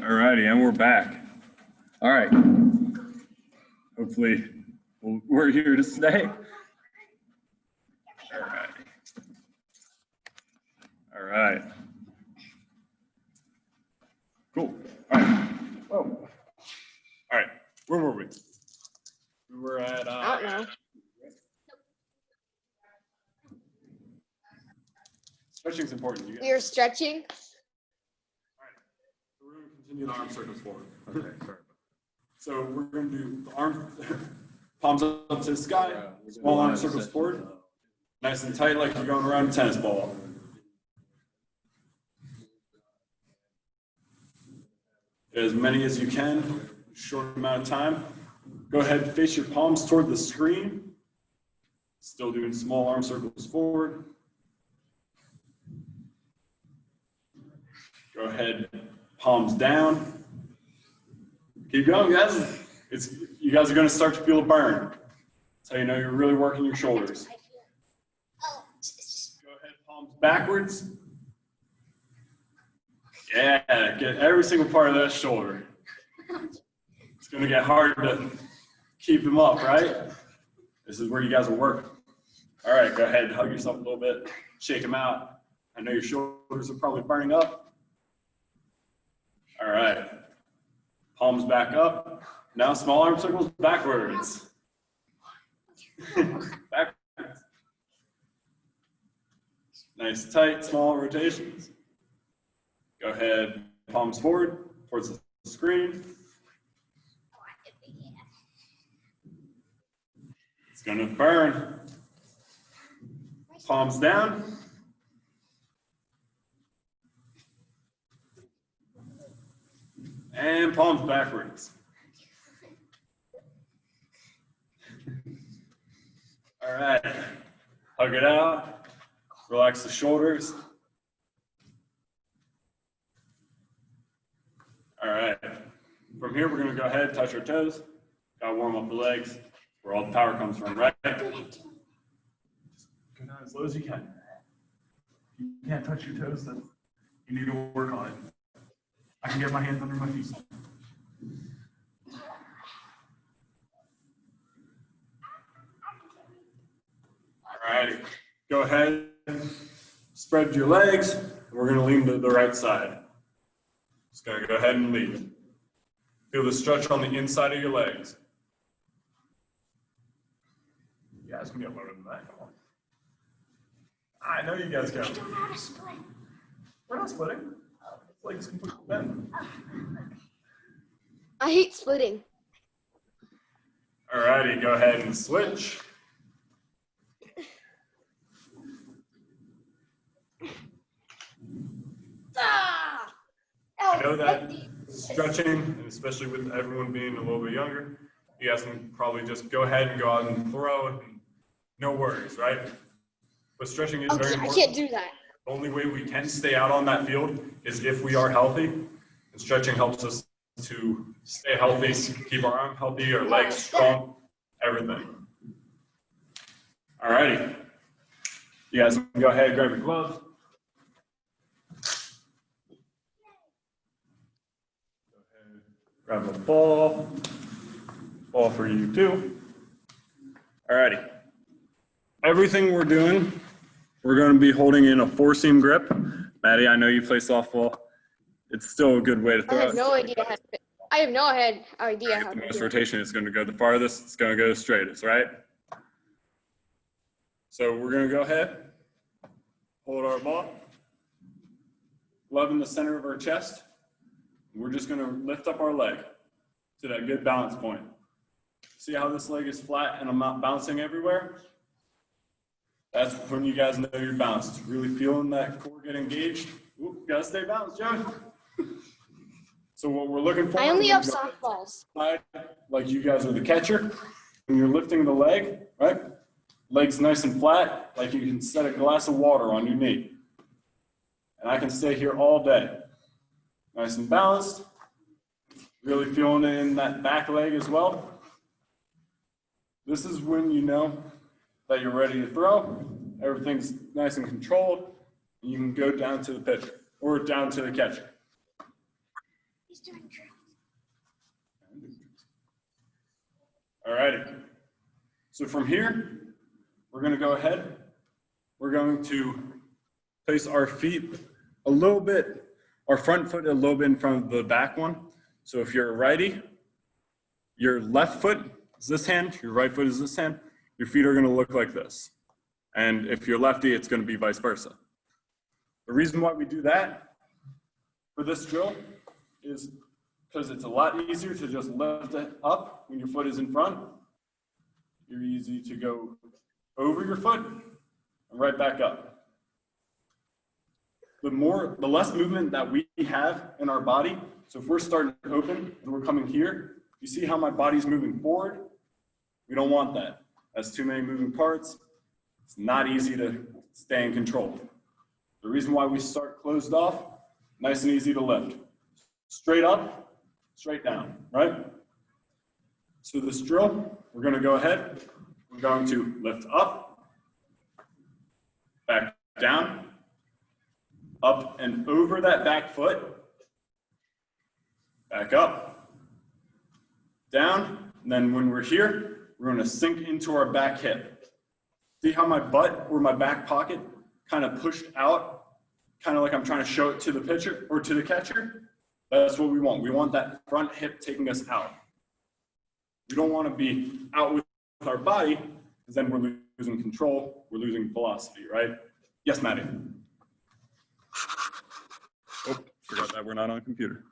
All righty, and we're back. All right. Hopefully we're here to stay. All right. All right. Cool. All right. Oh. All right. Where were we? We were at. I don't know. Stretching's important. We were stretching. All right. So we're going to continue the arm circles forward. Okay. Sorry. So we're going to do the arm, palms up to the sky, small arm circles forward, nice and tight like you're going around a tennis ball. As many as you can, short amount of time. Go ahead and face your palms toward the screen. Still doing small arm circles forward. Go ahead, palms down. Keep going, guys. You guys are going to start to feel a burn. That's how you know you're really working your shoulders. Go ahead, palms backwards. Yeah, get every single part of that shoulder. It's going to get hard to keep them up, right? This is where you guys are working. All right, go ahead, hug yourself a little bit, shake them out. I know your shoulders are probably burning up. All right, palms back up. Now small arm circles backwards. Backwards. Nice, tight, small rotations. Go ahead, palms forward towards the screen. It's going to burn. Palms down. And palms backwards. All right, hug it out. Relax the shoulders. All right, from here we're going to go ahead, touch our toes. Got to warm up the legs, where all the power comes from, right? Go down as low as you can. If you can't touch your toes, then you need to work on it. I can get my hands under my feet. All right, go ahead, spread your legs. We're going to lean to the right side. Just going to go ahead and lean. Feel the stretch on the inside of your legs. You guys can get lower than that. Come on. I know you guys can. I don't know how to split. We're not splitting. Legs completely bent. I hate splitting. All righty, go ahead and switch. Ah! I know that stretching, and especially with everyone being a little bit younger, you guys can probably just go ahead and go out and throw, and no worries, right? But stretching is very I important. can't do that. The only way we can stay out on that field is if we are healthy, and stretching helps us to stay healthy, keep our arm healthy, our legs strong, everything. All righty. You guys can go ahead and grab your gloves. Go ahead, grab a ball. Ball for you too. All righty. Everything we're doing, we're going to be holding in a four-seam grip. Maddie, I know you play softball. It's still a good way to throw I have it. no idea how to. I have no idea how The to most do it. rotation is going to go the farthest. It's going to go the straightest, right? So we're going to go ahead, hold our ball, glove in the center of our chest. We're just going to lift up our leg to that good balance point. See how this leg is flat and I'm not bouncing everywhere? That's when you guys know you're balanced. Really feeling that core get engaged. Oop, gotta stay balanced, John. So what we're looking for. I only have softballs. Like you guys are the catcher. When you're lifting the leg, right? Legs nice and flat, like you can set a glass of water on your knee. And I can stay here all day. Nice and balanced. Really feeling it in that back leg as well. This is when you know that you're ready to throw. Everything's nice and controlled. And you can go down to the pitcher or down to the catcher. He's doing drills. All righty. So from here, we're going to go ahead. We're going to place our feet a little bit, our front foot a little bit in front of the back one. So if you're a righty, your left foot is this hand, your right foot is this hand. Your feet are going to look like this. And if you're lefty, it's going to be vice versa. The reason why we do that for this drill is because it's a lot easier to just lift it up when your foot is in front. You're easy to go over your foot and right back up. The less movement that we have in our body, so if we're starting open and we're coming here, you see how my body's moving forward? We don't want that. That's too many moving parts. It's not easy to stay in control. The reason why we start closed off, nice and easy to lift. Straight up, straight down, right? So this drill, we're going to go ahead. We're going to lift up, back down, up and over that back foot, back up, down, and then when we're here, we're going to sink into our back hip. See how my butt or my back pocket kind of pushed out, kind of like I'm trying to show it to the pitcher or to the catcher? That's what we want. We want that front hip taking us out. We don't want to be out with our body, because then we're losing control, we're losing velocity, right? Yes, Maddie? Oh, forgot that we're not on a computer.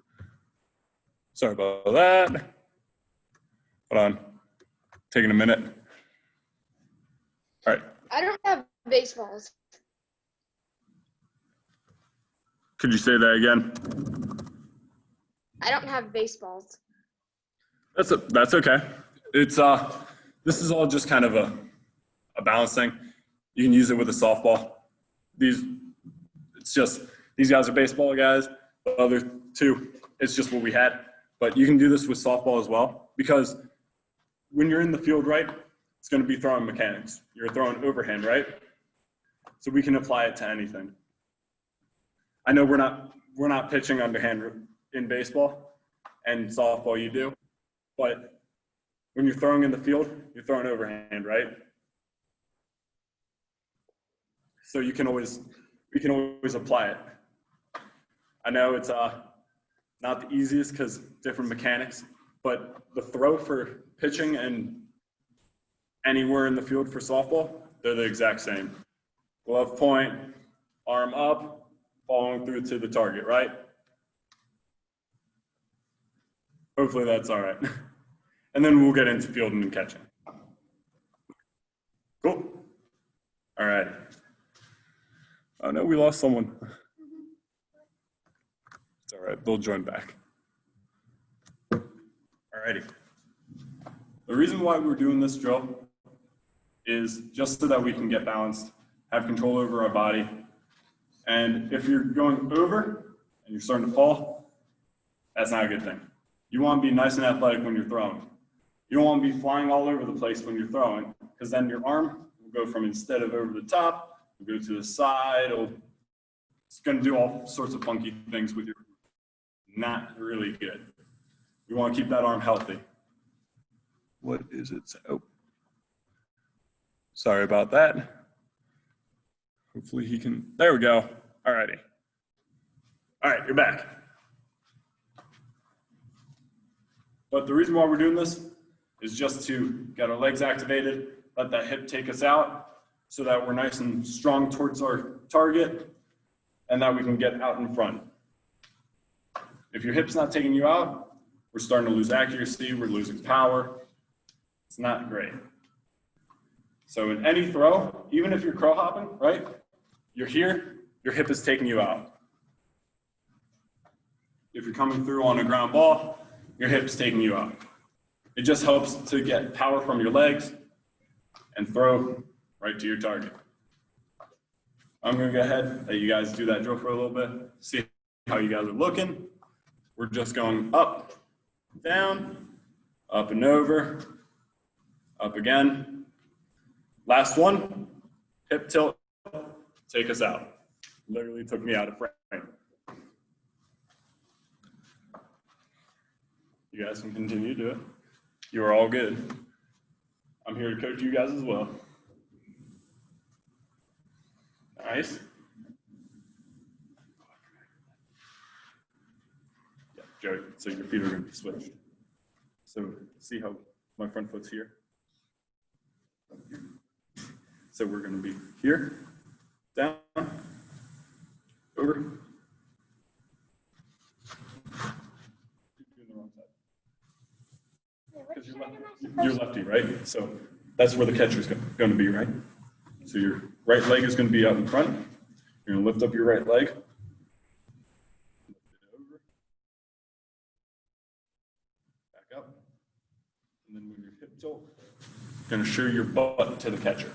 Sorry about that. Hold on, taking a minute. All right. I don't have baseballs. Could you say that again? I don't have baseballs. That's okay. It's this is all just kind of a balance thing. You can use it with a softball. These guys are baseball guys. The other two, it's just what we had. But you can do this with softball as well, because when you're in the field, right, it's going to be throwing mechanics. You're throwing overhand, right? So we can apply it to anything. I know we're not pitching underhand in baseball, and softball you do, but when you're throwing in the field, you're throwing overhand, right? So we can always apply it. I know it's not the easiest because different mechanics, but the throw for pitching and anywhere in the field for softball, they're the exact same. Glove point, arm up, following through to the target, right? Hopefully that's all right. And then we'll get into fielding and catching. Cool. All right. Oh no, we lost someone. It's all right, they'll join back. All righty. The reason why we're doing this drill is just so that we can get balanced, have control over our body. And if you're going over and you're starting to fall, that's not a good thing. You want to be nice and athletic when you're throwing. You don't want to be flying all over the place when you're throwing, because then your arm will go from, instead of over the top, will go to the side. It's going to do all sorts of funky things with your, not really good. We want to keep that arm healthy. What is it? Oh, sorry about that. Hopefully he can, there we go. All righty. All right, you're back. But the reason why we're doing this is just to get our legs activated, let that hip take us out so that we're nice and strong towards our target and that we can get out in front. If your hip's not taking you out, we're starting to lose accuracy, we're losing power. It's not great. So in any throw, even if you're crow hopping, right? You're here, your hip is taking you out. If you're coming through on a ground ball, your hip's taking you out. It just helps to get power from your legs and throw right to your target. I'm gonna go ahead and let you guys do that drill for a little bit, see how you guys are looking. We're just going up, down, up and over, up again. Last one, hip tilt, take us out. Literally took me out of frame. You guys can continue to do it. You are all good. I'm here to coach you guys as well. Nice. Yeah, Joey, so your feet are going to be switched. So see how my front foot's here? So we're going to be here, down, over. You're doing the wrong side. Because you're lefty, right? So that's where the catcher's going to be, right? So your right leg is going to be out in front. You're going to lift up your right leg. Lift it over. Back up. And then when your hip tilt, you're going to show your butt to the catcher.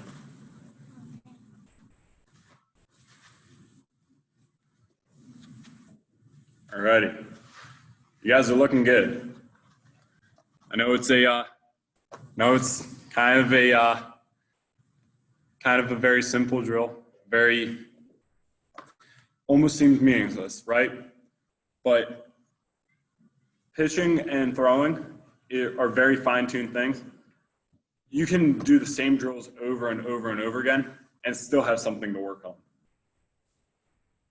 All righty. You guys are looking good. I know it's kind of a very simple drill, almost seems meaningless, right? But pitching and throwing are very fine-tuned things. You can do the same drills over and over and over again and still have something to work on.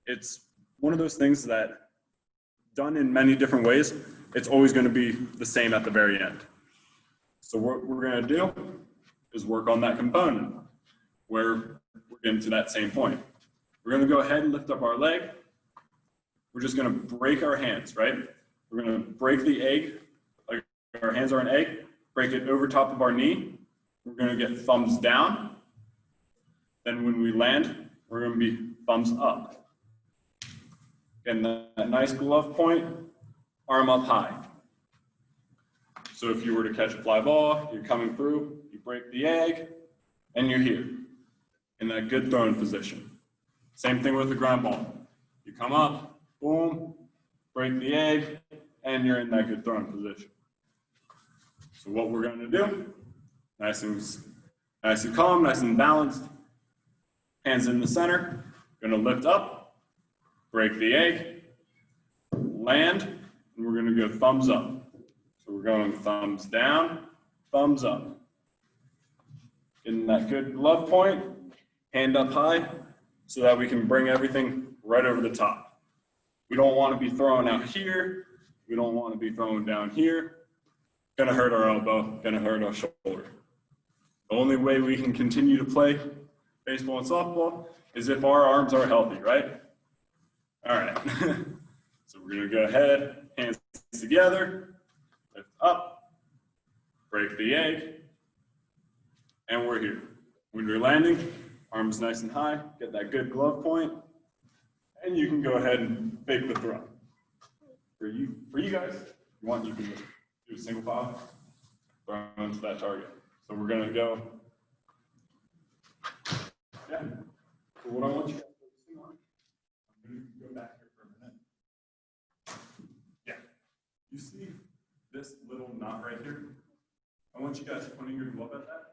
It's one of those things that, done in many different ways, it's always going to be the same at the very end. So what we're going to do is work on that component where we're getting to that same point. We're going to go ahead and lift up our leg. We're just going to break our hands, right? We're going to break the egg, like our hands are an egg, break it over top of our knee. We're going to get thumbs down. Then when we land, we're going to be thumbs up. Again, that nice glove point, arm up high. So if you were to catch a fly ball, you're coming through, you break the egg, and you're here in that good throwing position. Same thing with the ground ball. You come up, boom, break the egg, and you're in that good throwing position. So what we're going to do, nice and calm, nice and balanced, hands in the center, going to lift up, break the egg, land, and we're going to go thumbs up. So we're going thumbs down, thumbs up. Getting that good glove point, hand up high, so that we can bring everything right over the top. We don't want to be throwing out here. We don't want to be throwing down here. Gonna hurt our elbow, gonna hurt our shoulder. The only way we can continue to play baseball and softball is if our arms are healthy, right? All right. So we're gonna go ahead, hands together, lift up, break the egg, and we're here. When you're landing, arms nice and high, get that good glove point, and you can go ahead and fake the throw. For you guys, you can do a single file, throw into that target. So we're gonna go, yeah. So what I want you guys to focus on, I'm gonna go back here for a minute. Yeah, you see this little knot right here? I want you guys pointing your glove at that.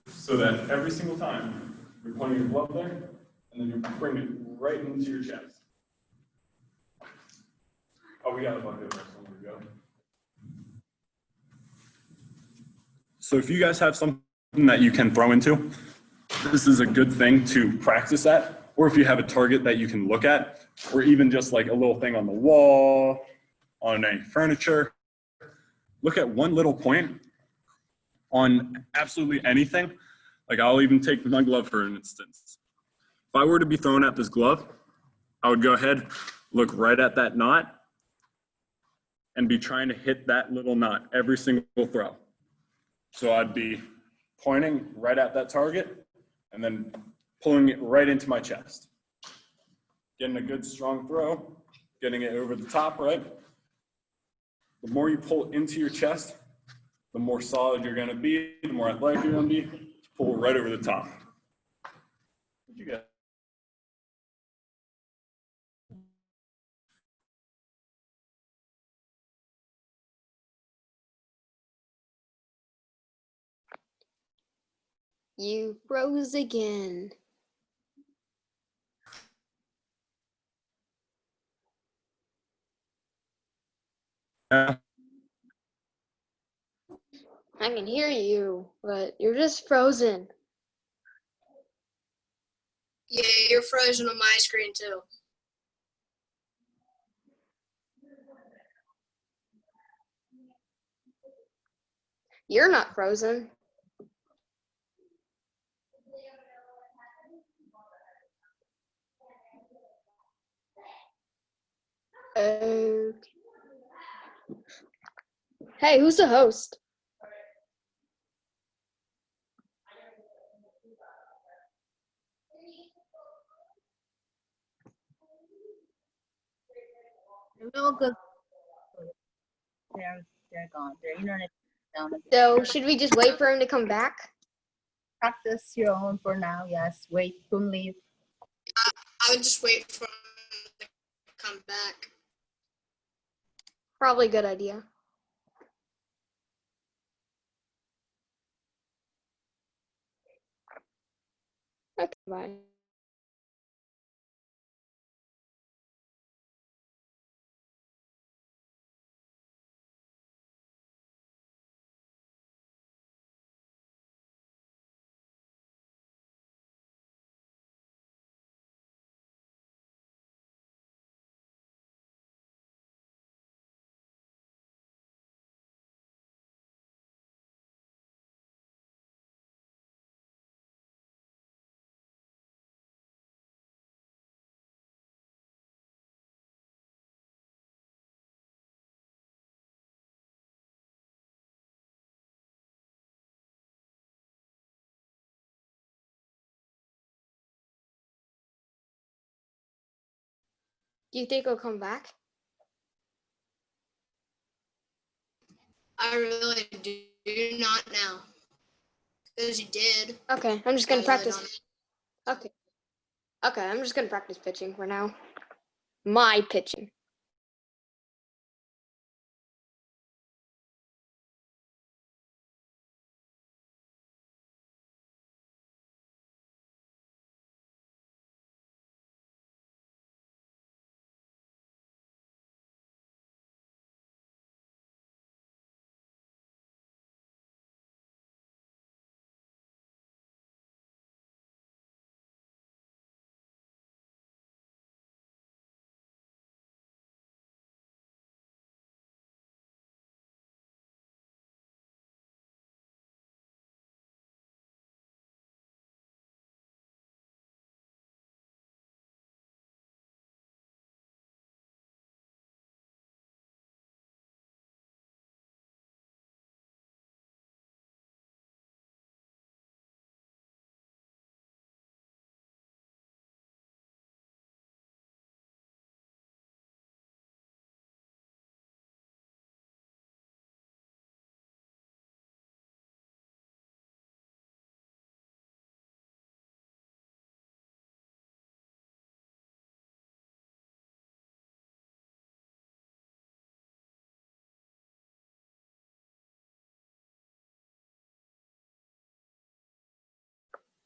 So that every single time you're pointing your glove there, and then you bring it right into your chest. Oh, we got a bucket there, somewhere to go. So if you guys have something that you can throw into, this is a good thing to practice at, or if you have a target that you can look at, or even just like a little thing on the wall, on any furniture. Look at one little point on absolutely anything. Like I'll even take my glove for an instance. If I were to be throwing at this glove, I would go ahead, look right at that knot, and be trying to hit that little knot every single throw. So I'd be pointing right at that target and then pulling it right into my chest. Getting a good strong throw, getting it over the top, right? The more you pull into your chest, the more solid you're gonna be, the more athletic you're gonna be, to pull right over the top. What'd you get? You froze again. now? I can hear you, but you're just frozen. Yeah, you're frozen on my screen too. You're not frozen. Okay. Hey, who's the host? No, because they're gone. Their internet is down. So should we just wait for him to come back? Practice your own for now. Yes, wait, don't leave. I would just wait for him to come back. Probably a good idea. Okay, bye. Do you think he'll come back? I really do not now. Because you did. Okay, I'm just gonna I really practice. Okay. Okay, I'm just gonna practice pitching for now. My pitching.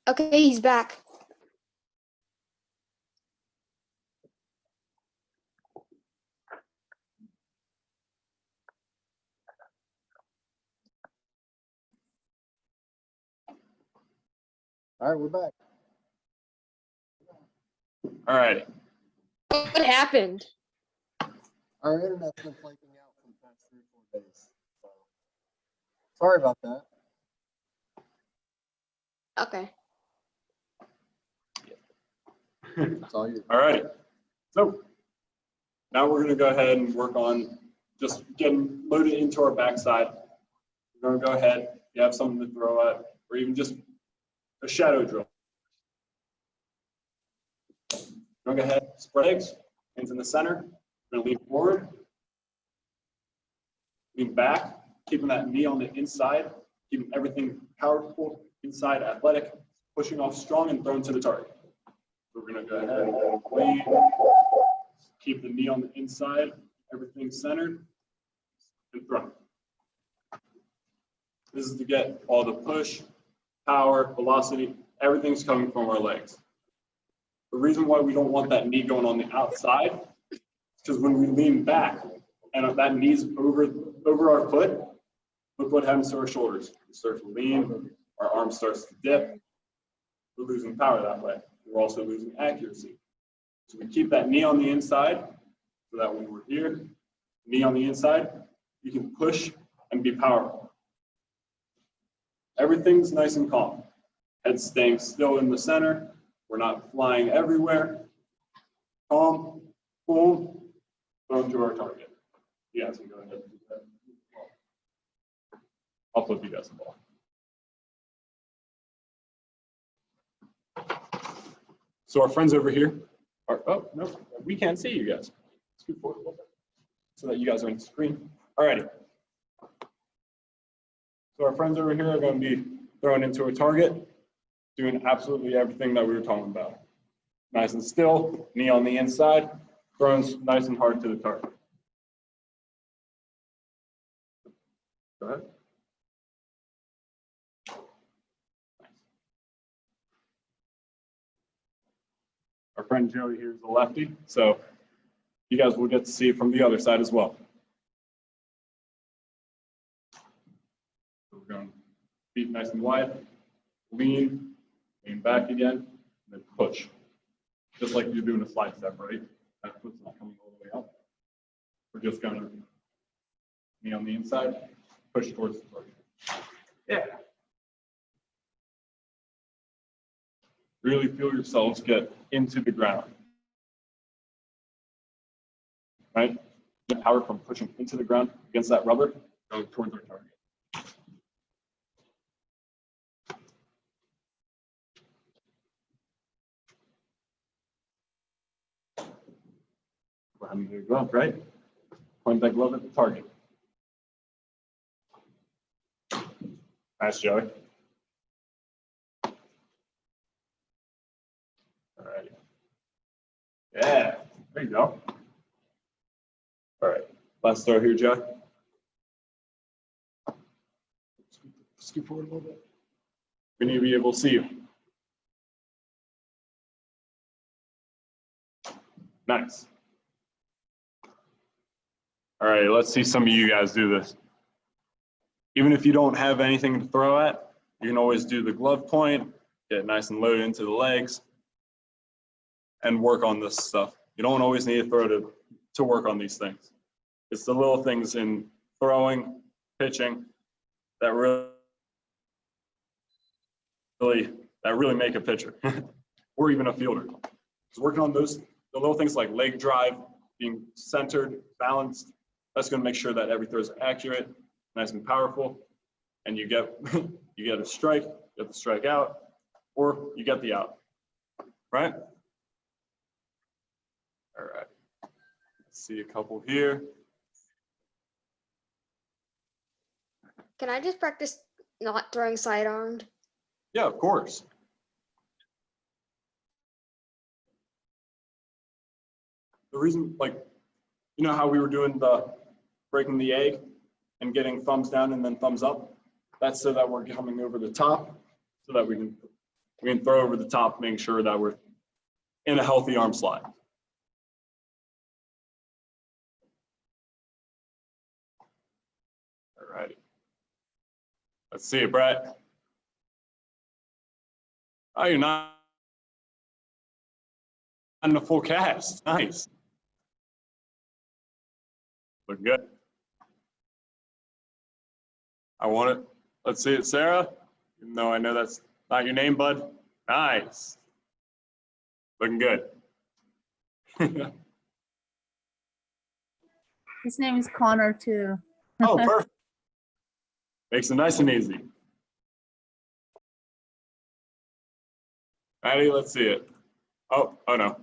Okay, he's back. All right, we're back. All right. What happened? Our internet's been flaking out for the past 3 or 4 days. So sorry about that. Okay. It's all you. All right. So now we're going to go ahead and work on just getting loaded into our backside. We're going to go ahead. If you have something to throw at, or even just a shadow drill. We're going to go ahead, spread legs, hands in the center. We're going to lean forward, lean back, keeping that knee on the inside, keeping everything powerful, inside, athletic, pushing off strong and thrown to the target. We're going to go ahead and lean, keep the knee on the inside, everything centered, and throw. This is to get all the push, power, velocity, everything's coming from our legs. The reason why we don't want that knee going on the outside is because when we lean back, and that knee's over our foot, look what happens to our shoulders. We start to lean, our arm starts to dip. We're losing power that way. We're also losing accuracy. So we keep that knee on the inside so that when we're here, knee on the inside, you can push and be powerful. Everything's nice and calm. Head staying still in the center. We're not flying everywhere. Calm, cool, thrown to our target. You guys can go ahead and do that. I'll flip you guys the ball. So our friends over here are, oh, no, we can't see you guys. Scoot forward a little bit so that you guys are on the screen. All righty. So our friends over here are going to be thrown into a target, doing absolutely everything that we were talking about. Nice and still, knee on the inside, thrown nice and hard to the target. Go ahead. Our friend Joey here is a lefty, so you guys will get to see it from the other side as well. So we're going feet nice and wide, lean back again, and then push. Just like you're doing a slide step, right? That foot's not coming all the way up. We're just going to knee on the inside, push towards the target. Yeah. Really feel yourselves get into the ground. Right? The power from pushing into the ground against that rubber, going towards our target. Go ahead and do a glove, right? Point that glove at the target. Nice, Joey. All right. Yeah, there you go. All right, last throw here, Joe. Scoot forward a little bit. We need to be able to see you. Nice. All right, let's see some of you guys do this. Even if you don't have anything to throw at, you can always do the glove point, get nice and loaded into the legs, and work on this stuff. You don't always need to throw to work on these things. It's the little things in throwing, pitching, that really make a pitcher, or even a fielder. So working on those, the little things like leg drive, being centered, balanced, that's going to make sure that every throw is accurate, nice and powerful, and you get you get a strike, you get the strike out, or you get the out, right? All right. Let's see a couple here. Can I just practice not throwing sidearmed? Yeah, of course. The reason, like, you know how we were doing the breaking the egg and getting thumbs down and then thumbs up? That's so that we're coming over the top, so that we can throw over the top, making sure that we're in a healthy arm slide. All righty. Let's see it, Brett. Oh, you're not in the full cast. Nice. Look good. I want it. Let's see it, Sarah. Even though I know that's not your name, bud. Nice. Looking good. His name is Connor too. Oh, perfect. Makes it nice and easy. Alrighty, let's see it. Oh no.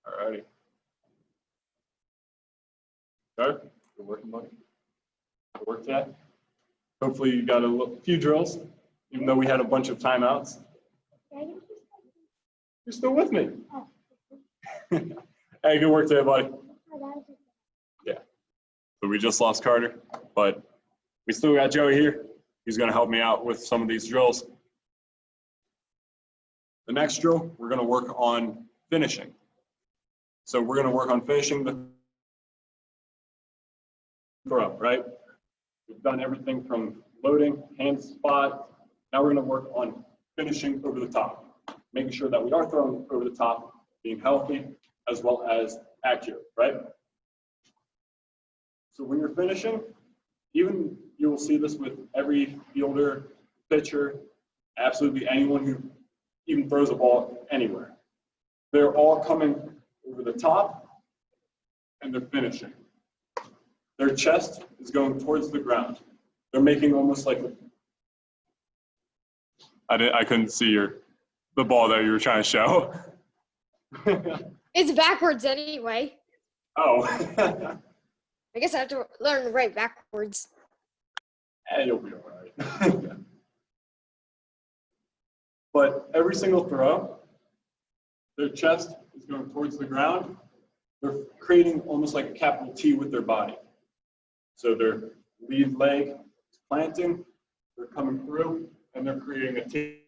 Alrighty. Good working, buddy. Good work today. Hopefully you got a few drills, even though we had a bunch of timeouts. You're still with me. Hey, good work today, buddy. Yeah. So we just lost Carter, but we still got Joey here. He's going to help me out with some of these drills. The next drill, we're gonna work on finishing. So we're gonna work on finishing the throw, right? We've done everything from loading, hand spot. Now we're gonna work on finishing over the top, making sure that we are throwing over the top, being healthy, as well as accurate, right? So when you're finishing, even you will see this with every fielder, pitcher, absolutely anyone who even throws a ball anywhere. They're all coming over the top and they're finishing. Their chest is going towards the ground. They're making almost like I couldn't see the ball that you were trying to show. It's backwards anyway. Oh. I guess I have to learn to write backwards. You'll be all right. But every single throw, their chest is going towards the ground. They're creating almost like a capital T with their body. So their lead leg is planting, they're coming through, and they're creating a T.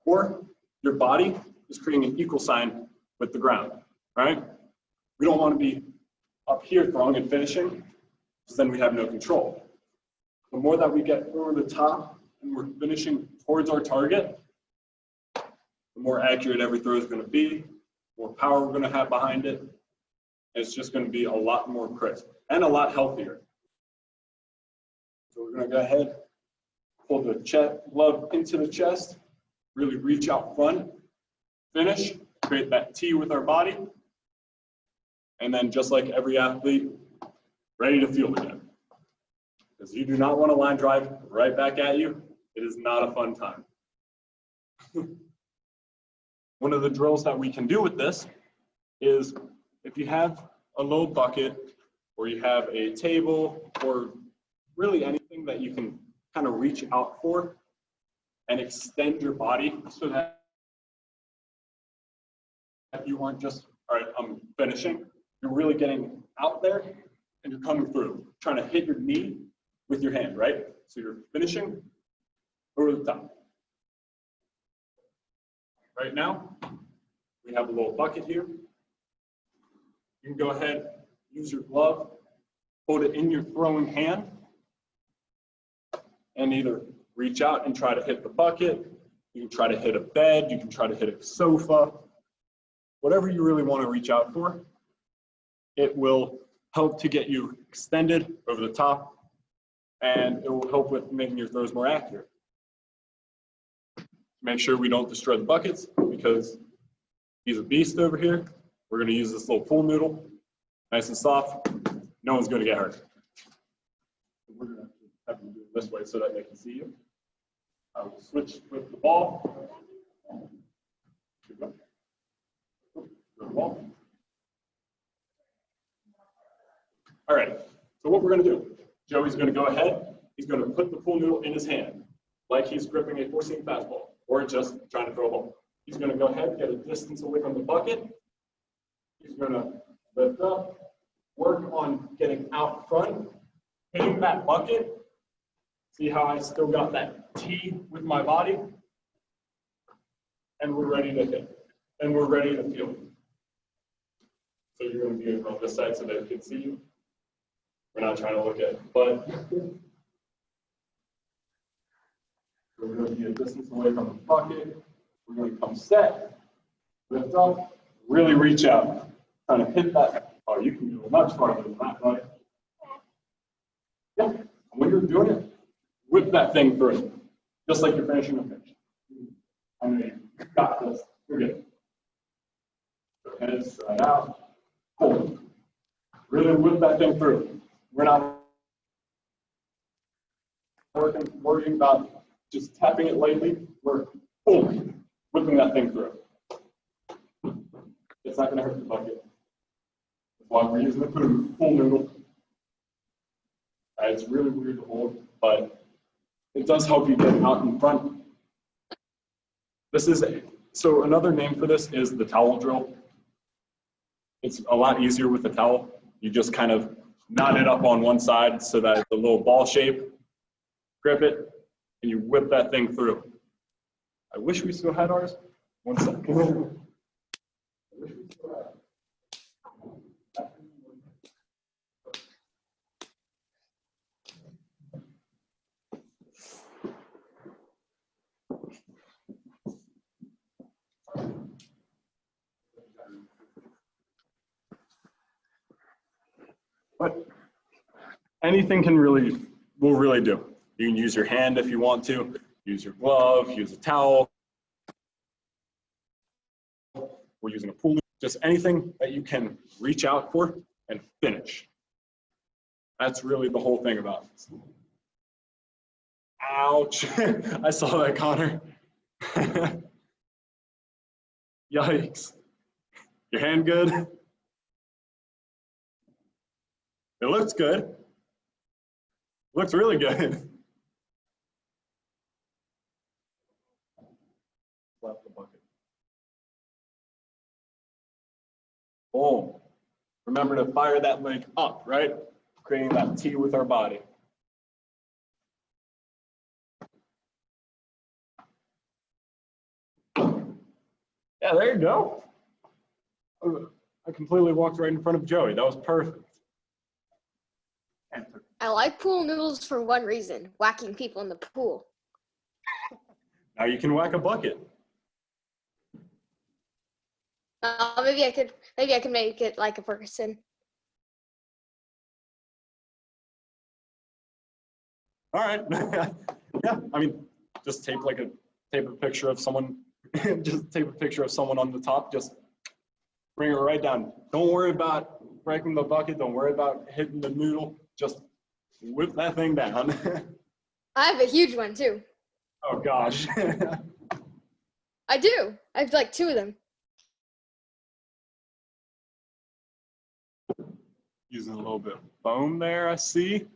Or your body is creating an equal sign with the ground, right? We don't want to be up here throwing and finishing, because then we have no control. The more that we get over the top and we're finishing towards our target, the more accurate every throw is going to be, more power we're going to have behind it. It's just going to be a lot more crisp and a lot healthier. So we're going to go ahead, pull the glove into the chest, really reach out front, finish, create that T with our body, and then just like every athlete, ready to field again. Because you do not want to line drive right back at you. It is not a fun time. One of the drills that we can do with this is if you have a low bucket or you have a table or really anything that you can kind of reach out for and extend your body so that you aren't just, all right, I'm finishing. You're really getting out there and you're coming through, trying to hit your knee with your hand, right? So you're finishing over the top. Right now, we have a little bucket here. You can go ahead, use your glove, hold it in your throwing hand, and either reach out and try to hit the bucket. You can try to hit a bed. You can try to hit a sofa. Whatever you really want to reach out for, it will help to get you extended over the top, and it will help with making your throws more accurate. Make sure we don't destroy the buckets because he's a beast over here. We're going to use this little pool noodle, nice and soft. No one's going to get hurt. We're going to have to do it this way so that they can see you. I will switch with the ball. Good ball. All right, so what we're going to do, Joey's going to go ahead. He's going to put the pool noodle in his hand like he's gripping a four-seam fastball or just trying to throw a ball. He's going to go ahead, get a distance away from the bucket. He's going to lift up, work on getting out front, hitting that bucket. See how I still got that T with my body? And we're ready to hit. And we're ready to field. So you're going to be on this side so they can see you. We're not trying to look at it, but we're going to be a distance away from the bucket. We're going to come set, lift up, really reach out, trying to hit that. Oh, you can go much farther than that, right? Yeah. And when you're doing it, whip that thing through, just like you're finishing a pitch. I know you got this. You're good. So head straight out, hold. Really whip that thing through. We're not worrying about just tapping it lightly. We're whipping that thing through. It's not going to hurt the bucket. That's why we're using the pool noodle. It's really weird to hold, but it does help you get out in front. So another name for this is the towel drill. It's a lot easier with the towel. You just kind of knot it up on one side so that it's a little ball shape. Grip it, and you whip that thing through. I wish we still had ours. One second. I wish we still had it. But anything will really do. You can use your hand if you want to, use your glove, use a towel. We're using a pool, just anything that you can reach out for and finish. That's really the whole thing about this. Ouch, I saw that, Connor. Yikes. Your hand good? It looks good. Looks really good. Left the bucket. Boom. Remember to fire that leg up, right? Creating that T with our body. Yeah, there you go. I completely walked right in front of Joey. That was perfect. I like pool noodles for one reason: whacking people in the pool. Now you can whack a bucket. Maybe I could make it like a person. All right. Yeah, I mean, just tape a picture of someone, just tape a picture of someone on the top, just bring it right down. Don't worry about breaking the bucket. Don't worry about hitting the noodle. Just whip that thing down. I have a huge one too. Oh gosh. I do. I have like 2 of them. Using a little bit of foam there, I see.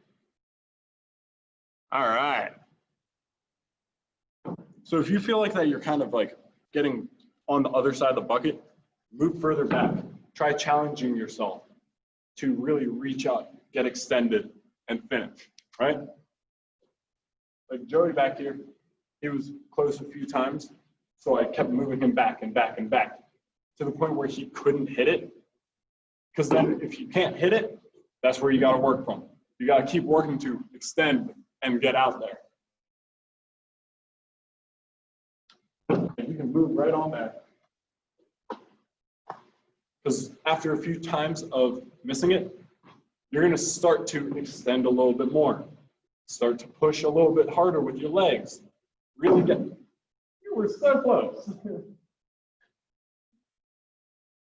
All right. So if you feel like that you're kind of like getting on the other side of the bucket, move further back. Try challenging yourself to really reach out, get extended, and finish, right? Like Joey back here, he was close a few times, so I kept moving him back and back and back to the point where he couldn't hit it. Because then if you can't hit it, that's where you got to work from. You got to keep working to extend and get out there. And you can move right on there. Because after a few times of missing it, you're going to start to extend a little bit more. Start to push a little bit harder with your legs. Really get, you were so close.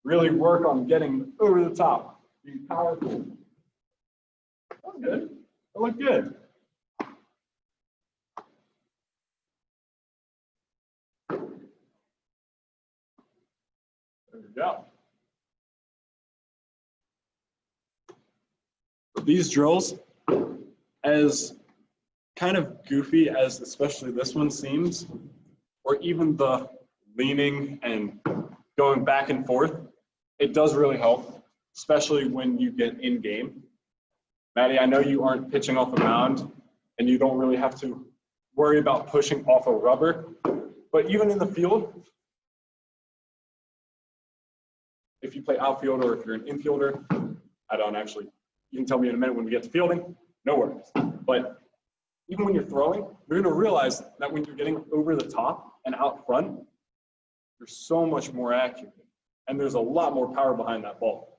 Really work on getting over the top. Be powerful. That's good. That looked good. There we go. These drills, as kind of goofy as especially this one seems, or even the leaning and going back and forth, it does really help, especially when you get in game. Maddie, I know you aren't pitching off a mound and you don't really have to worry about pushing off a rubber, but even in the field, if you play outfield or if you're an infielder, I don't actually, you can tell me in a minute when we get to fielding, no worries. But even when you're throwing, you're gonna realize that when you're getting over the top and out front, you're so much more accurate. And there's a lot more power behind that ball.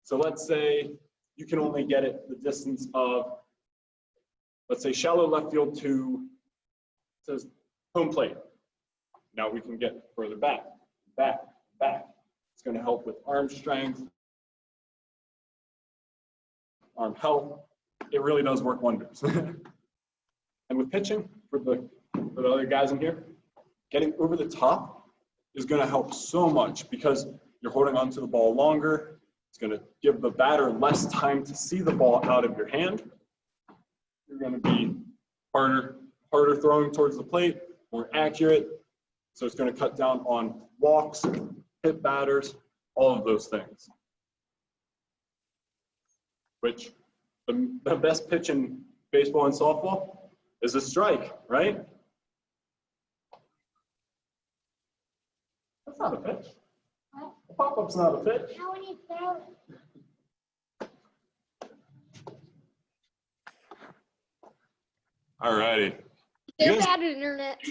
So let's say you can only get it the distance of, let's say shallow left field to home plate. Now we can get further back, back, back. It's gonna help with arm strength, arm health. It really does work wonders. And with pitching, for the other guys in here, getting over the top is going to help so much because you're holding onto the ball longer. It's going to give the batter less time to see the ball out of your hand. You're going to be harder throwing towards the plate, more accurate. So it's going to cut down on walks, hit batters, all of those things. Which the best pitch in baseball and softball is a strike, right? That's not a pitch. A pop-up's not a pitch. How would you throw it? All righty. Is there Yes. bad internet?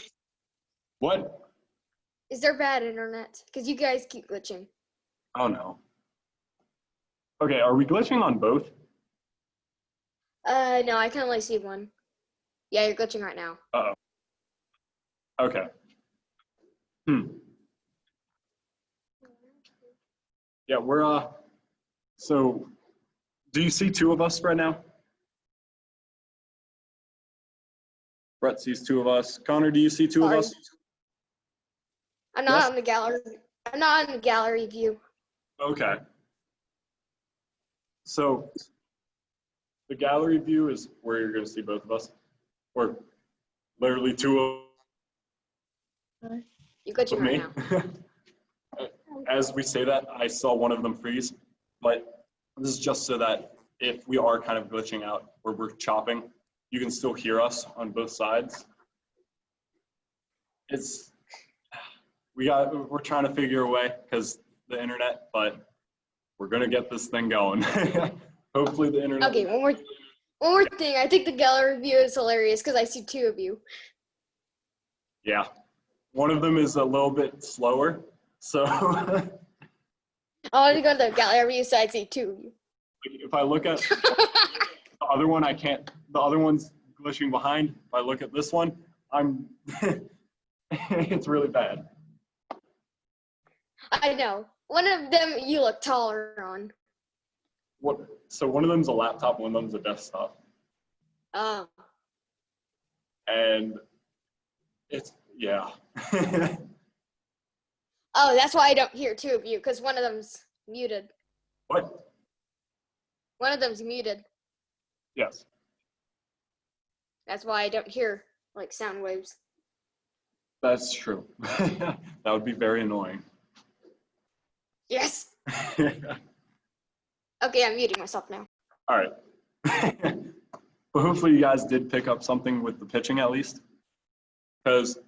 What? Is there bad internet? Because you guys keep glitching. Oh no. Okay, are we glitching on both? No, I can only see one. Yeah, you're glitching right now. Uh-oh. Okay. Yeah, we're so do you see two of us right now? Brett sees two of us. Connor, do you see two of us? I'm not Yes. on the gallery. I'm not on the gallery view. Okay. So the gallery view is where you're going to see both of us. Or literally two You're glitching of right me. now. As we say that, I saw one of them freeze, but this is just so that if we are kind of glitching out or we're chopping, you can still hear us on both sides. We're trying to figure a way because the internet, but we're gonna get this thing going. Hopefully the internet. Okay, one more thing. I think the gallery view is hilarious because I see two of you. Yeah, one of them is a little bit slower, so I want to go to the gallery view so I see two of you. if I look at the other one, I can't. The other one's glitching behind. If I look at this one, I'm. It's really bad. I know. One of them you look taller on. What? So one of them's a laptop, one of them's a desktop, Oh. and it's yeah. Oh, that's why I don't hear two of you because one of them's muted. What? One of them's muted. Yes. That's why I don't hear like sound waves. That's true. That would be very annoying. Yes. Okay, I'm muting myself now. All right. But hopefully you guys did pick up something with the pitching at least. Because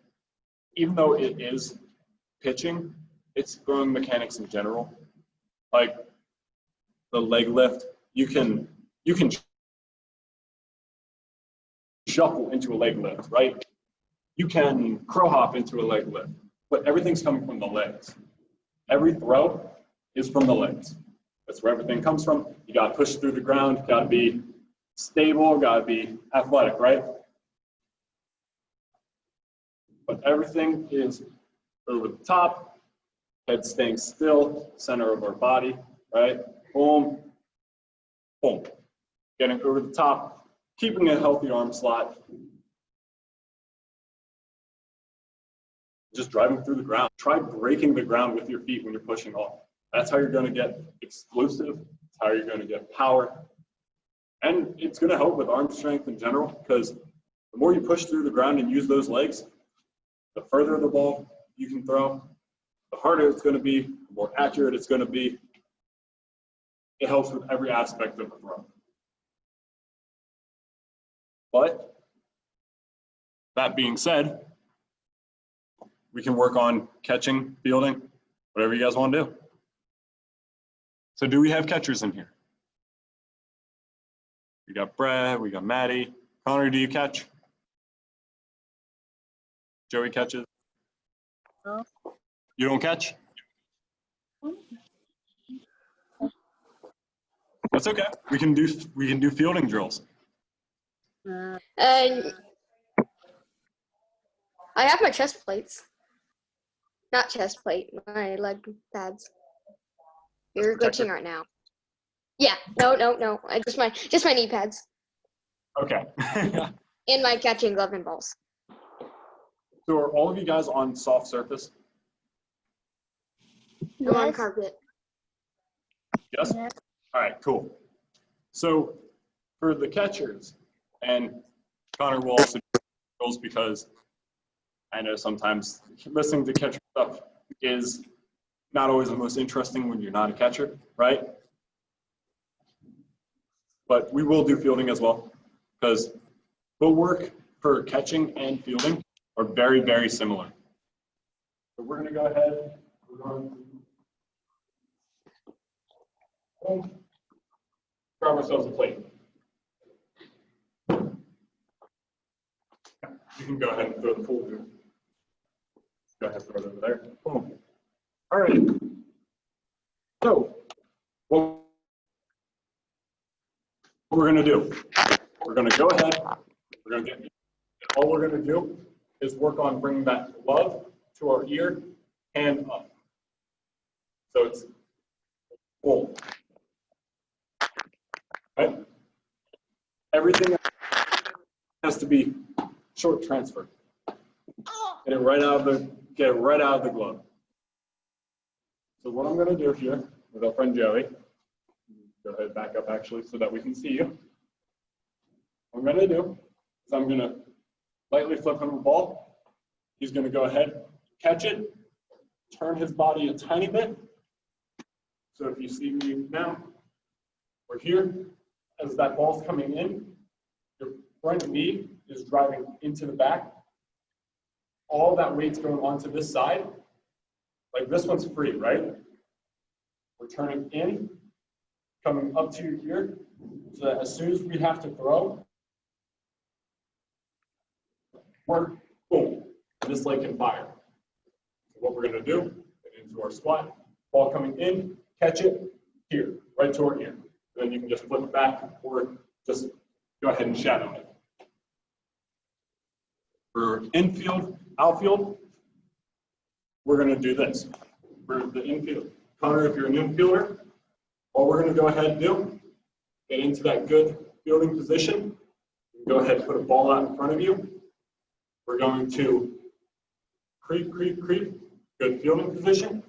even though it is pitching, it's throwing mechanics in general. Like the leg lift, you can shuffle into a leg lift, right? You can crow hop into a leg lift, but everything's coming from the legs. Every throw is from the legs. That's where everything comes from. You got to push through the ground, got to be stable, got to be athletic, right? But everything is over the top, head staying still, center of our body, right? Boom, boom. Getting over the top, keeping a healthy arm slot. Just driving through the ground. Try breaking the ground with your feet when you're pushing off. That's how you're going to get explosive. That's how you're going to get power. And it's going to help with arm strength in general because the more you push through the ground and use those legs, the further the ball you can throw, the harder it's going to be, the more accurate it's going to be. It helps with every aspect of the throw. But that being said, we can work on catching, fielding, whatever you guys want to do. So do we have catchers in here? We got Brad, we got Maddie. Connor, do you catch? Joey catches? No. You don't catch? That's okay. We can do fielding drills. And I have my chest plates. Not chest plate, my leg pads. You're Protector. glitching right now. Yeah, no. Just my knee pads Okay. and my catching glove and balls. So are all of you guys on soft surface? I'm on Yes. carpet. Yes? Yes. All right, cool. So for the catchers, and Connor will also do drills because I know sometimes listening to catcher stuff is not always the most interesting when you're not a catcher, right? But we will do fielding as well because we'll work for catching and fielding are very, very similar. So we're gonna go ahead, we're going to grab ourselves a plate. You can go ahead and throw the pool here. Go ahead and throw it over there. Boom. All right. So, what we're gonna do, we're gonna go ahead, we're gonna get, all we're gonna do is work on bringing that glove to our ear, hand up. So it's full. Right? Everything has to be short transfer. Get it right out of the glove. So what I'm going to do here with our friend Joey, go ahead back up actually so that we can see you. What I'm going to do is I'm going to lightly flip him a ball. He's going to go ahead, catch it, turn his body a tiny bit. So if you see me now, we're here. As that ball's coming in, your front knee is driving into the back. All that weight's going onto this side. Like this one's free, right? We're turning in, coming up to your ear, so that as soon as we have to throw, we're boom, this leg can fire. So what we're gonna do, get into our squat, ball coming in, catch it here, right to our ear. Then you can just flip it back or just go ahead and shadow it. For infield, outfield, we're going to do this. For the infield, Connor, if you're an infielder, all we're going to go ahead and do, get into that good fielding position. Go ahead and put a ball out in front of you. We're going to creep, creep, creep, good fielding position.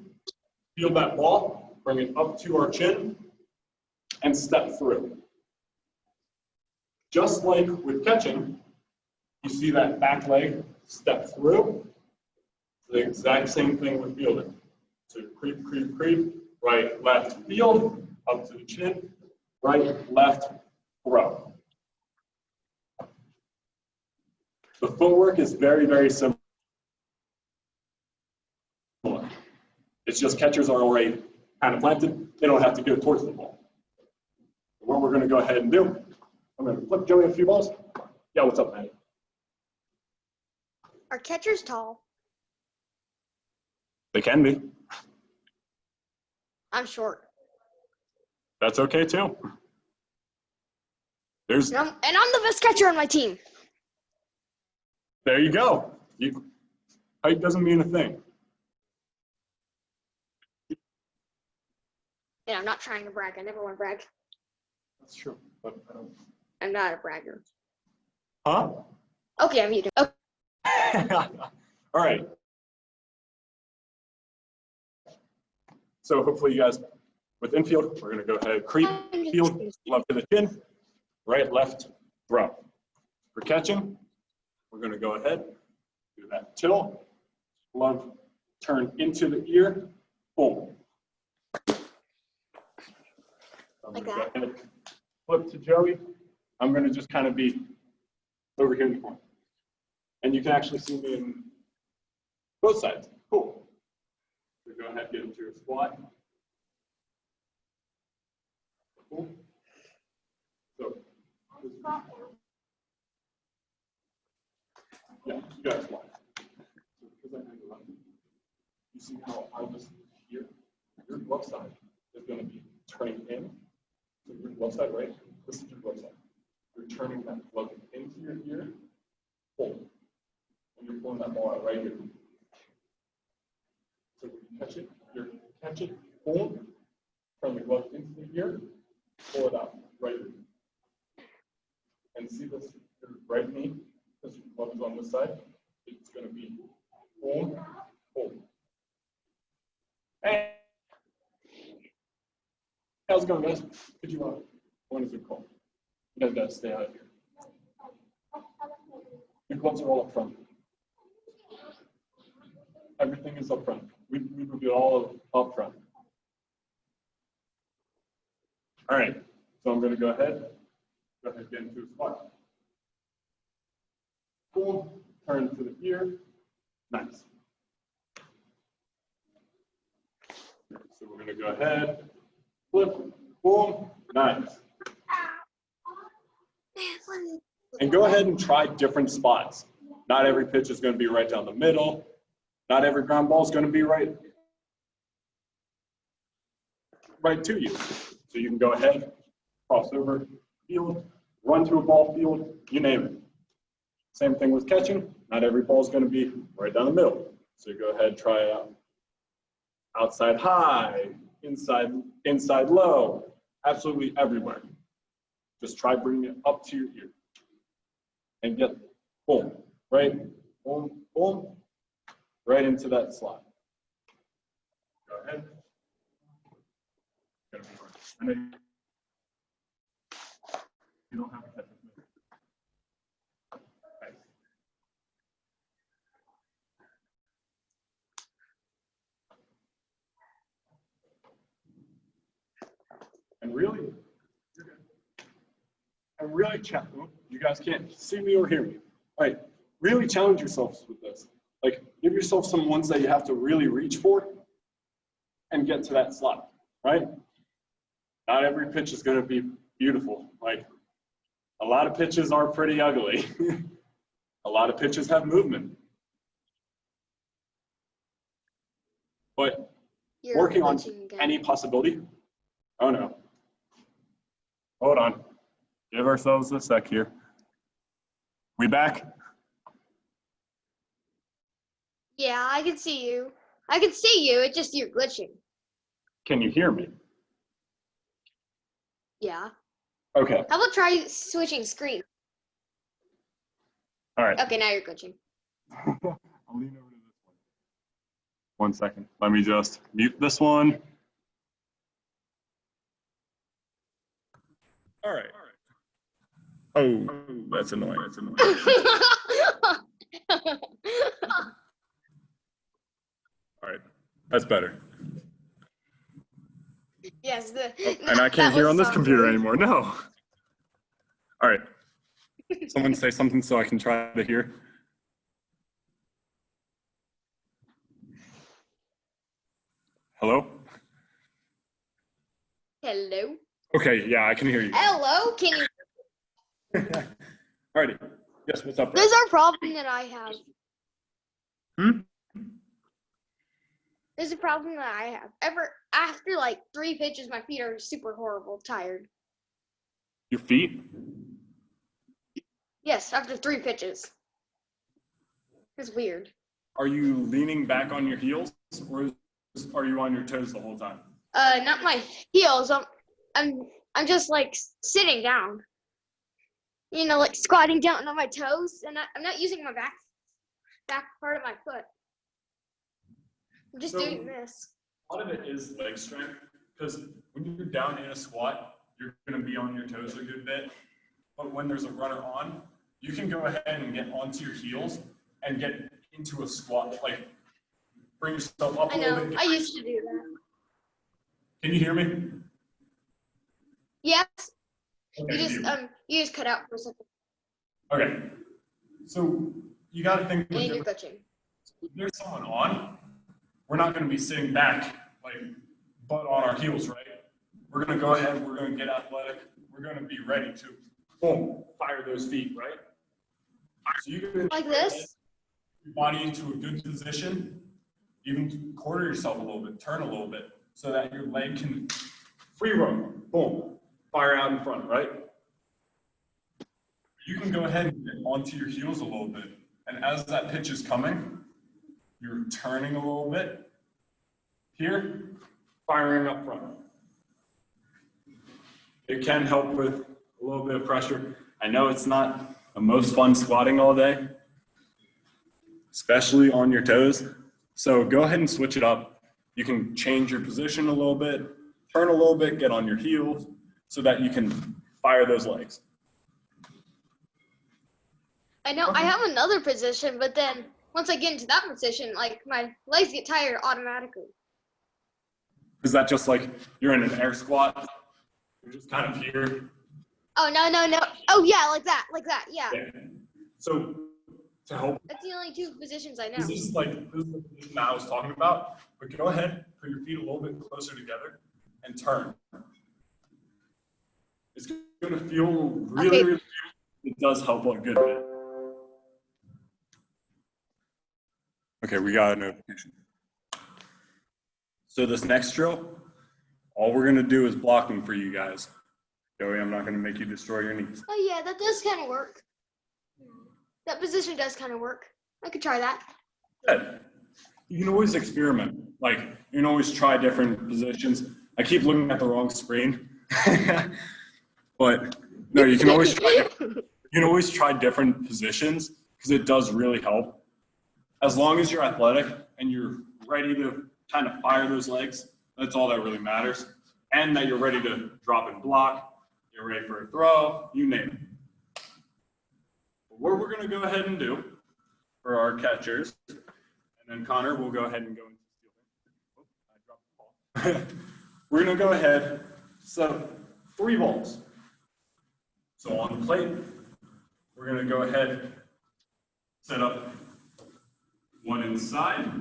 Field that ball, bring it up to our chin, and step through. Just like with catching, you see that back leg step through. The exact same thing with fielding. So creep, creep, creep, right, left, field, up to the chin, right, left, throw. The footwork is very, very similar. It's just catchers are already kind of planted. They don't have to go towards the ball. What we're going to go ahead and do, I'm going to flip Joey a few balls. Yeah, what's up, man? Are catchers tall? They can be. I'm short. That's okay too. There's. And I'm the best catcher on my team. There you go. Height doesn't mean a thing. And I'm not trying to brag. I never want to brag. That's true, but I don't. I'm not a bragger. Huh? Okay, I'm muted. Okay. All right. So hopefully you guys, with infield, we're going to go ahead, creep, field, left to the chin, right, left, throw. For catching, we're going to go ahead, do that till, glove, turn into the ear, boom. I'm Like going that. to go ahead, flip to Joey. I'm going to just kind of be over here in the corner. And you can actually see me in both sides. Cool. So go ahead, get into your squat. Cool. So, yeah, you got a squat. So because I hang around, you see how I was here? Your glove side is going to be turning in. So your glove side, right? This is your glove side. You're turning that glove into your ear. Pull. And you're pulling that ball out right here. So when you catch it, pull, turn the glove into the ear, pull it out right here. And see this, your right knee, because your glove is on this side, it's going to be pull, pull. Hey, how's it going, guys? Could you, when is it called? You guys got to stay out here. Your gloves are all up front. Everything is up front. We will be all up front. All right, so I'm going to go ahead and get into a squat. boom, turn to the ear, nice. So we're gonna go ahead, flip, boom, nice. And go ahead and try different spots. Not every pitch is gonna be right down the middle. Not every ground ball is gonna be right to you. So you can go ahead, cross over field, run to a ball field, you name it. Same thing with catching. Not every ball is going to be right down the middle. So you go ahead, try it out. Outside high, inside low, absolutely everywhere. Just try bringing it up to your ear. And get boom, right? Boom, boom, right into that slot. Go ahead. I know you don't have to catch it. Nice. And really, you guys can't see me or hear me. All right, really challenge yourselves with this. Like, give yourself some ones that you have to really reach for and get to that slot, right? Not every pitch is going to be beautiful. Like, a lot of pitches are pretty ugly. A lot of pitches have movement. But You're working on glitching again. any possibility. Oh no. Hold on. Give ourselves a sec here. We back? Yeah, I can see you. I can see you. It's just you're glitching. Can you hear me? Yeah. Okay. How about try switching screen? All right. Okay, now you're glitching. I'll lean over to this one. 1 second. Let me just mute this one. All right. Oh, that's annoying. That's annoying. All right. That's better. Yes. And I can't hear on this computer anymore. No. All right. Someone say something so I can try to hear. Hello? Hello. Okay, yeah, I can hear you. Hello. Can you? Alrighty. Yes, what's up? There's our problem that I have. There's a problem that I have. After like 3 pitches, my feet are super horrible, tired. Your feet? Yes, after 3 pitches. It's weird. Are you leaning back on your heels, or are you on your toes the whole time? Not my heels. I'm just like sitting down. You know, like squatting down on my toes, and I'm not using my back part of my foot. I'm just doing this. A lot of it is leg strength, because when you're down in a squat, you're going to be on your toes a good bit. But when there's a runner on, you can go ahead and get onto your heels and get into a squat, like bring yourself up a I little know. bit. I used to do that. Can you hear me? Yes. Okay, You just cut out for a second. Okay. So you got to think. And you're glitching. If there's someone on, we're not going to be sitting back like butt on our heels, right? We're going to go ahead. We're going to get athletic. We're going to be ready to boom, fire those feet, right? So you can Like this? your body into a good position, even quarter yourself a little bit, turn a little bit, so that your leg can free roam, boom, fire out in front, right? You can go ahead and get onto your heels a little bit, and as that pitch is coming, you're turning a little bit, here, firing up front. It can help with a little bit of pressure. I know it's not the most fun squatting all day, especially on your toes. So go ahead and switch it up. You can change your position a little bit, turn a little bit, get on your heels so that you can fire those legs. I know. I have another position, but then once I get into that position, like my legs get tired automatically. Is that just like you're in an air squat? You're just kind of here. Oh, no. Oh, yeah, like that, yeah. So to help. That's the only two positions I know. This is the position I was talking about, but go ahead, put your feet a little bit closer together and turn. It's going to feel really, really, it does help a good bit. Okay, we got a notification. So this next drill, all we're going to do is blocking for you guys. Joey, I'm not going to make you destroy your knees. Oh yeah, that does kind of work. That position does kind of work. I could try that. You can always experiment. Like, you can always try different positions. I keep looking at the wrong screen. But no, you can always try different positions because it does really help. As long as you're athletic and you're ready to kind of fire those legs, that's all that really matters. And that you're ready to drop and block, you're ready for a throw, you name it. What we're going to go ahead and do for our catchers, and then Connor will go ahead and go into stealing. Oh, I dropped the ball. We're going to go ahead, so 3 balls. So on the plate, we're going to go ahead, set up 1 inside,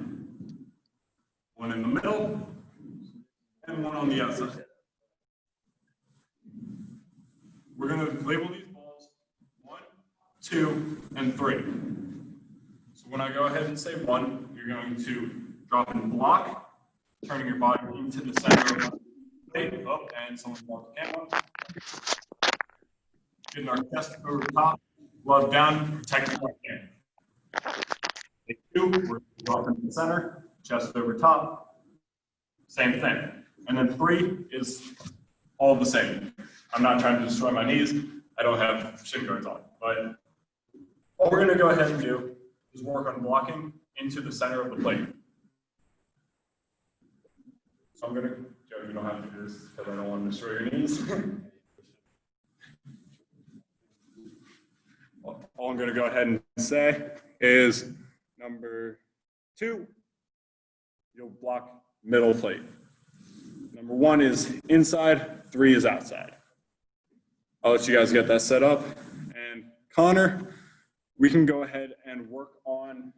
1 in the middle, and 1 on the outside. We're going to label these balls 1, 2, and 3. So when I go ahead and say 1, you're going to drop and block, turning your body into the center of the plate. Oh, and someone blocked the camera. Getting our chest over the top, glove down, protecting our hand. Take 2, we're dropping in the center, chest over top, same thing. And then 3 is all the same. I'm not trying to destroy my knees. I don't have shin guards on. But all we're going to go ahead and do is work on blocking into the center of the plate. So I'm going to, Joe, you don't have to do this because I don't want to destroy your knees. All I'm going to go ahead and say is number 2, you'll block middle plate. Number 1 is inside, 3 is outside. I'll let you guys get that set up. And Connor, we can go ahead and work on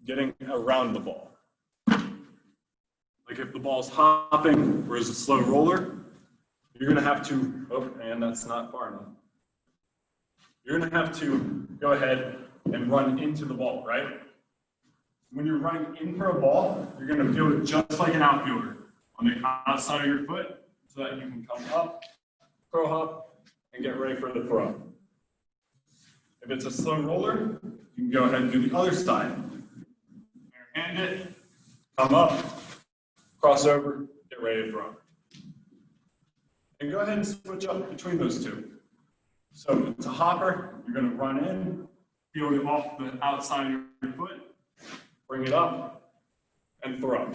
getting around the ball. Like if the ball's hopping or is a slow roller, you're going to have to, oh, and that's not far enough. You're going to have to go ahead and run into the ball, right? When you're running in for a ball, you're going to feel it just like an outfielder on the outside of your foot so that you can come up, throw up, and get ready for the throw. If it's a slow roller, you can go ahead and do the other side. Hand it, come up, cross over, get ready to throw. And go ahead and switch up between those two. So it's a hopper, you're going to run in, feel it off the outside of your foot, bring it up, and throw.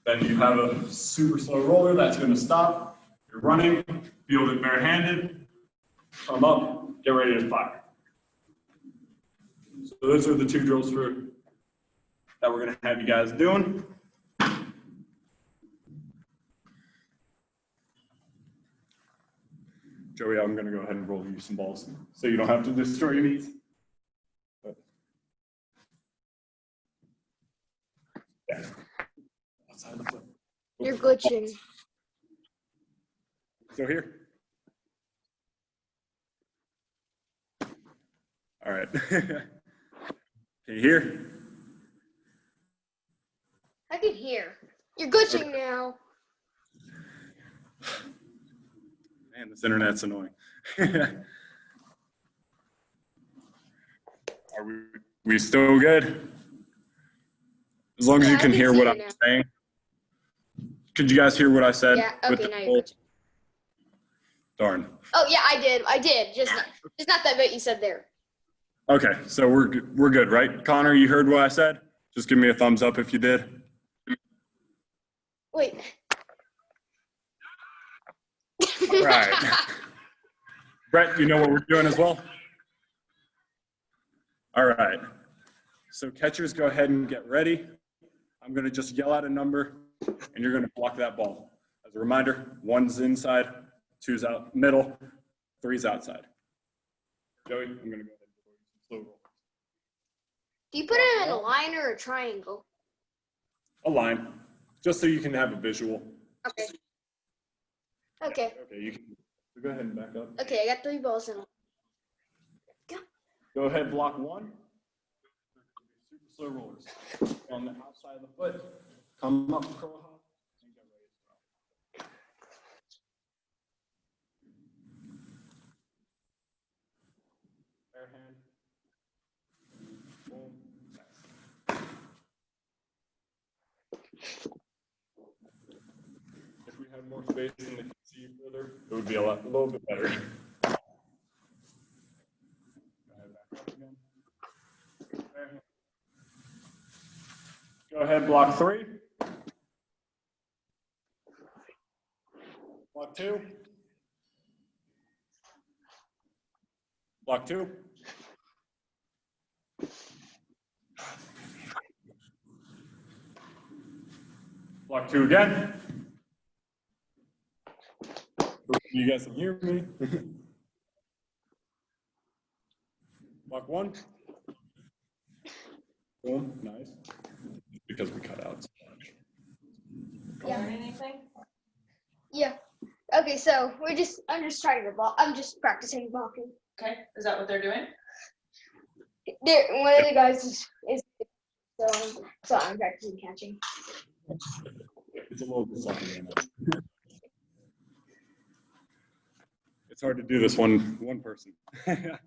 Then you have a super slow roller that's going to stop. You're running, field it barehanded, come up, get ready to fire. So those are the 2 drills that we're going to have you guys doing. Joey, I'm going to go ahead and roll you some balls so you don't have to destroy your knees. Yeah. Outside the plate. You're glitching. Still here? All right. Can you hear? I can hear. You're glitching now. Man, this internet's annoying. Are we still good? As long as you I can hear see what you I'm now. saying. Could you guys hear what I said? Yeah, with okay, the now you're full- glitching. Darn. Oh yeah, I did. Just not that bit you said there. Okay, so we're good, right? Connor, you heard what I said? Just give me a thumbs up if you did. Wait. All right. Brett, you know what we're doing as well? All right. So catchers, go ahead and get ready. I'm going to just yell out a number, and you're going to block that ball. As a reminder, 1's inside, 2's out middle, 3's outside. Joey, I'm going to go ahead and slow roll. Do you put it in a line or a triangle? A line, just so you can have a visual. Okay. Okay. Okay, you can go ahead and back up. Okay, I got 3 balls in. Go ahead, block 1. Super slow rollers. On the outside of the foot, come up, curl hop, and get ready to throw. Bare hand. Boom. If we had more space and they could see you further, it would be a little bit better. Go ahead, back up again. Bare hand. Go ahead, block 3. Block 2. Block 2. Block 2 again. Hopefully you guys can hear me. Block 1. Boom, nice. Because we cut out so much. Yeah. Anything? Yeah. Okay, so I'm just trying to block. I'm just practicing blocking. Okay, is that what they're doing? One of the guys is so I'm practicing catching. It's a little bit sloppy right now. It's hard to do this one person. Okay,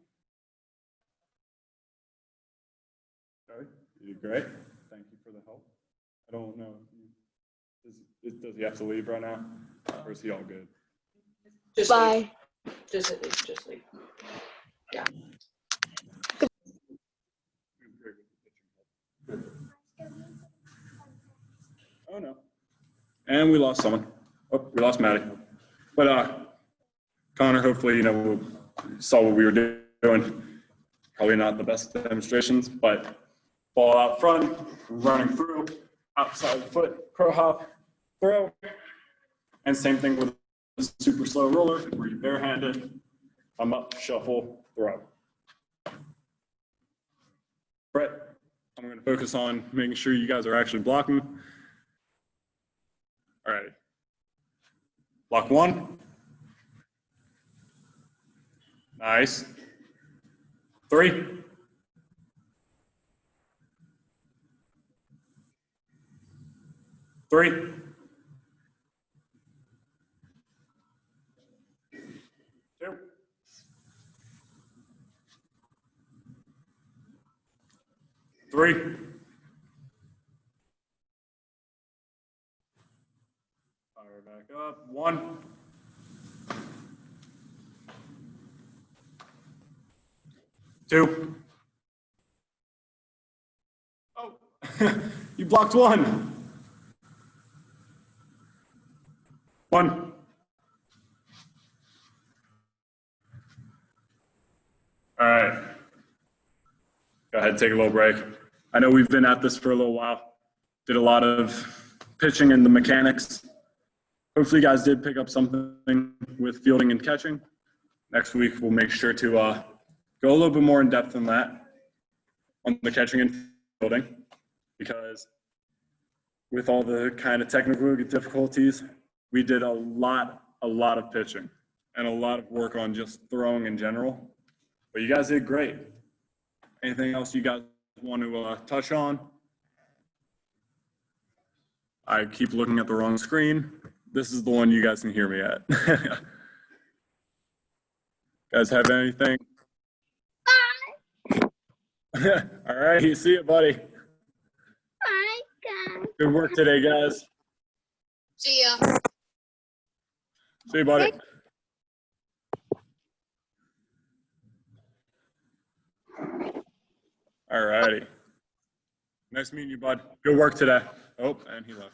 you did great. Thank you for the help. I don't know. Does he have to leave right now? Or is he all good? Just Bye. leave. Just leave. Yeah. Oh no. And we lost someone. Oh, we lost Maddie. But Connor, hopefully, saw what we were doing. Probably not the best demonstrations, but ball out front, running through, outside the foot, curl hop, throw. And same thing with the super slow roller, where you're barehanded, come up, shuffle, throw. Brett, I'm going to focus on making sure you guys are actually blocking. All right. Block 1. Nice. 3. 3. 2. 3. Fire back up. 1. 2. Oh, you blocked 1. 1. All right. Go ahead, take a little break. I know we've been at this for a little while. Did a lot of pitching and the mechanics. Hopefully you guys did pick up something with fielding and catching. Next week, we'll make sure to go a little bit more in depth than that on the catching and fielding, because with all the kind of technical difficulties, we did a lot of pitching and a lot of work on just throwing in general. But you guys did great. Anything else you guys want to touch on? I keep looking at the wrong screen. This is the one you guys can hear me at. Guys have anything? All right, see you, buddy. Bye, guys. Good work today, guys. See ya. See you, buddy. All righty. Nice meeting you, bud. Good work today. Oh, and he left.